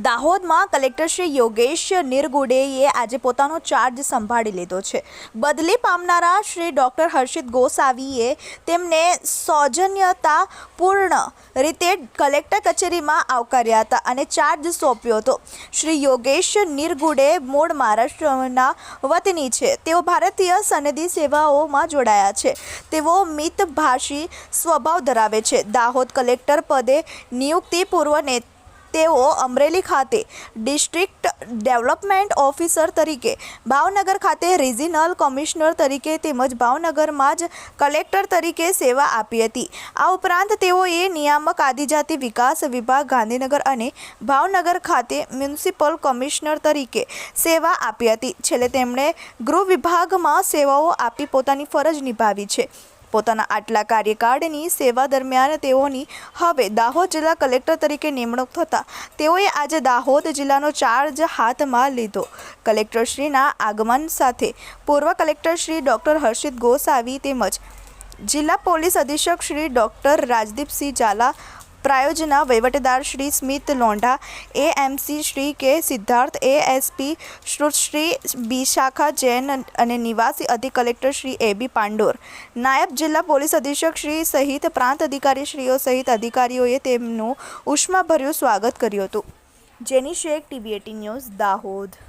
દાહોદમાં કલેક્ટર શ્રી યોગેશ નિરગુડેએ આજે પોતાનો ચાર્જ સંભાળી લીધો છે. બદલી પામનારા શ્રી ડૉક્ટર હર્ષિત ગોસાવીએ તેમને સૌજન્યતાપૂર્ણ રીતે કલેક્ટર કચેરીમાં આવકાર્યા હતા અને ચાર્જ સોંપ્યો હતો. શ્રી યોગેશ નિરગુડે મૂળ મહારાષ્ટ્રના વતની છે. તેઓ ભારતીય સનદી સેવાઓમાં જોડાયા છે. તેઓ મિતભાષી સ્વભાવ ધરાવે છે. દાહોદ કલેક્ટર પદે નિયુક્તિ પૂર્વ તેઓ અમરેલી ખાતે ડિસ્ટ્રિક્ટ ડેવલપમેન્ટ ઓફિસર તરીકે, ભાવનગર ખાતે રિજિનલ કમિશનર તરીકે તેમજ ભાવનગરમાં જ કલેક્ટર તરીકે સેવા આપી હતી. આ ઉપરાંત તેઓએ નિયામક આદિજાતિ વિકાસ વિભાગ ગાંધીનગર અને ભાવનગર ખાતે મ્યુનિસિપલ કમિશનર તરીકે સેવા આપી હતી. છેલ્લે તેમણે ગૃહ વિભાગમાં સેવાઓ આપી પોતાની ફરજ નિભાવી છે. પોતાના આટલા કાર્યકાળની સેવા દરમિયાન તેઓની હવે દાહોદ જિલ્લા કલેક્ટર તરીકે નિમણૂક થતાં તેઓએ આજે દાહોદ જિલ્લાનો ચાર્જ હાથમાં લીધો. કલેક્ટરશ્રીના આગમન સાથે પૂર્વ કલેક્ટર શ્રી ડૉક્ટર હર્ષિત ગોસાવી તેમજ જિલ્લા પોલીસ અધિક્ષક શ્રી ડૉક્ટર રાજદીપસિંહ ઝાલા, પ્રાયોજના વહીવટદાર શ્રી સ્મિત લોંઢા, એએમસી શ્રી કે સિદ્ધાર્થ, એએસપી શ્રી બિશાખા જૈન અને નિવાસી અધિક કલેક્ટર શ્રી એબી પાંડોર, નાયબ જિલ્લા પોલીસ અધિક્ષક શ્રી સહિત પ્રાંત અધિકારીશ્રીઓ સહિત અધિકારીઓએ તેમનું ઉષ્માભર્યું સ્વાગત કર્યું હતું. જેની શેખ, TV18 ન્યૂઝ, દાહોદ.